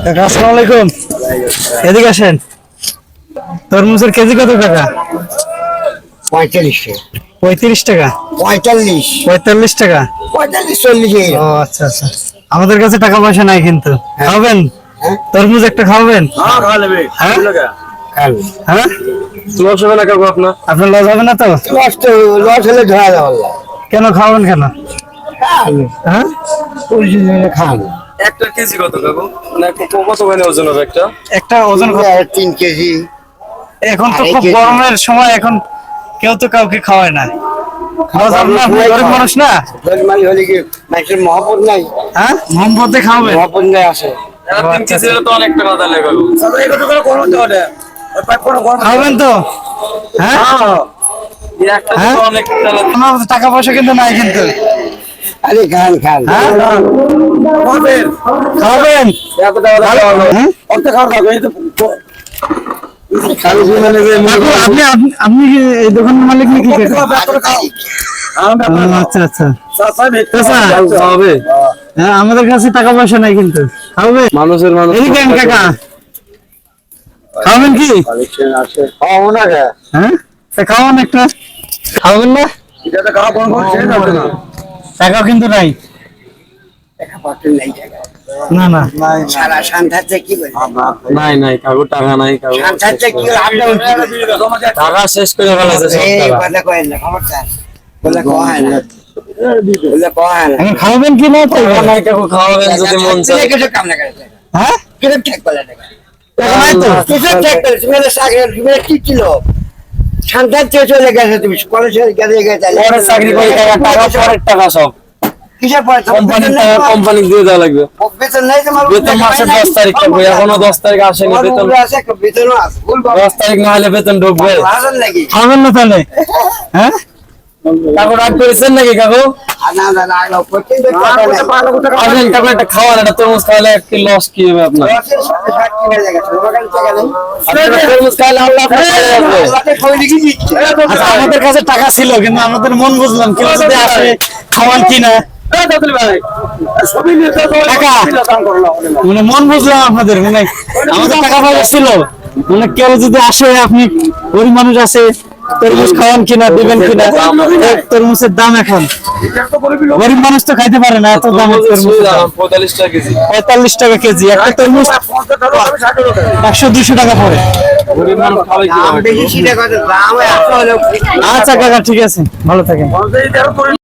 কাকা আসসালামু আলাইকুম। এদিকে আসেন। তরমুজের কেজি কত টাকা? 45 টাকা। 35 টাকা। 45 45 টাকা। 45 40 ও আচ্ছা আচ্ছা, আমাদের কাছে টাকা পয়সা নাই কিন্তু। খাবেন? তরমুজ একটা খাবেন? হ্যাঁ ভালো হবে। হ্যাঁ হ্যাঁ, লস হবে না কাকু আপনার? আপনার লস হবে না তো? লস হলে ধরা যাবে না। কেন খাবেন কেন? হ্যাঁ, 40 টাকা খান। একটা কেজি কত কাকু? মানে কত মানে ওজন হবে একটা? একটা ওজন কত? 3 কেজি। এখন তো আড়াই খুব কেজি। গরমের সময়, এখন কেউ তো কাউকে খাওয়ায় না। খাওয়া যাবে না, আপনি গরিব মানুষ না। গরিমালি হলে কি মানুষের মহব্বত নাই? হ্যাঁ, মোহাম্মদে খাওয়াবেন। মহব্বত নাই আছে। 3 কেজি হলে তো অনেক টাকা তাহলে কাকু। খাওয়াবেন তো? হ্যাঁ এই একটা হ্যাঁ? তো অনেক তাহলে। আমার কাছে টাকা পয়সা কিন্তু নাই কিন্তু। আরে খান খান। হ্যাঁ, খাওয়াবেন? হ্যাঁ? কাকু, আপনি আপনি কি এই দোকানের মালিক নাকি? আচ্ছা আচ্ছা, চাচা, হবে হ্যাঁ, আমাদের কাছে টাকা পয়সা নাই কিন্তু। খাওয়াবে? মানুষের মানুষ। এদিকে আন কাকা, খাওয়াবেন কি? হ্যাঁ, তা খাওয়ান একটা। খাওয়াবেন না? টাকা কিন্তু নাই। টাকা পয়সা নাই টাকা। না না, সারা সন্ধ্যাতে কি বলবো? নাই নাই কাকু, টাকা নাই কাকু। সন্ধ্যাতে কি আপনি টাকা শেষ করে ফেলাছে সব এই টাকা। কথা কয় না, খবরদার। বলে কয় না। বলে কয় না। এখন খাওয়াবেন কি না? তো টাকা নাই কাকু, খাওয়াবেন যদি মন চায়। কিছু কাম না করে। হ্যাঁ, কিরম ঠিক বলে টাকা? টাকা নাই তো? কিছু ঠিক করে তুমি তুমি কি ছিল? সন্ধ্যাতে চলে গেছে তুমি কলেজে গেছে পরে চাকরি করে টাকা, টাকা পরের টাকা সব। কিসের পরে কোম্পানির টাকা কোম্পানি দিয়ে দেওয়া লাগবে। বেতন নাই তোমার? বেতন মাসের 10 তারিখ থাকবে, এখনো 10 তারিখ আসেনি বেতন। আছে বেতনও আছে। ভুল 10 তারিখ না হলে বেতন ঢুকবে। ভাষণ নাকি? খাওয়াবেন না তাহলে? হ্যাঁ, কাকু রাগ করেছেন নাকি কাকু? না না না না প্রত্যেকদিন আসেন কাকু, একটা খাওয়ান, একটা তরমুজ খাওয়ালে কি লস কি হবে আপনার? আপনার তরমুজ খাওয়ালে আল্লাহ আপনার সাথে আসবে। আচ্ছা, আমাদের কাছে টাকা ছিল কিন্তু আমাদের মন বুঝলাম, কেউ যদি আসে খাওয়ান কিনা। টাকা মানে মন বুঝলাম আপনাদের, মানে আমাদের টাকা পয়সা ছিল, মানে কেউ যদি আসে, আপনি গরিব মানুষ আছে, তরমুজ খাওয়ান কিনা, দিবেন কিনা? তরমুজের দাম এখন, গরিব মানুষ তো খাইতে পারে না, এত দাম তরমুজ। 45 টাকা কেজি। 45 টাকা কেজি, একটা তরমুজ 100-200 টাকা পড়ে। গরিব মানুষ খাবে কি? বেশি দাম আচ্ছা কাকা, ঠিক আছে, ভালো থাকেন।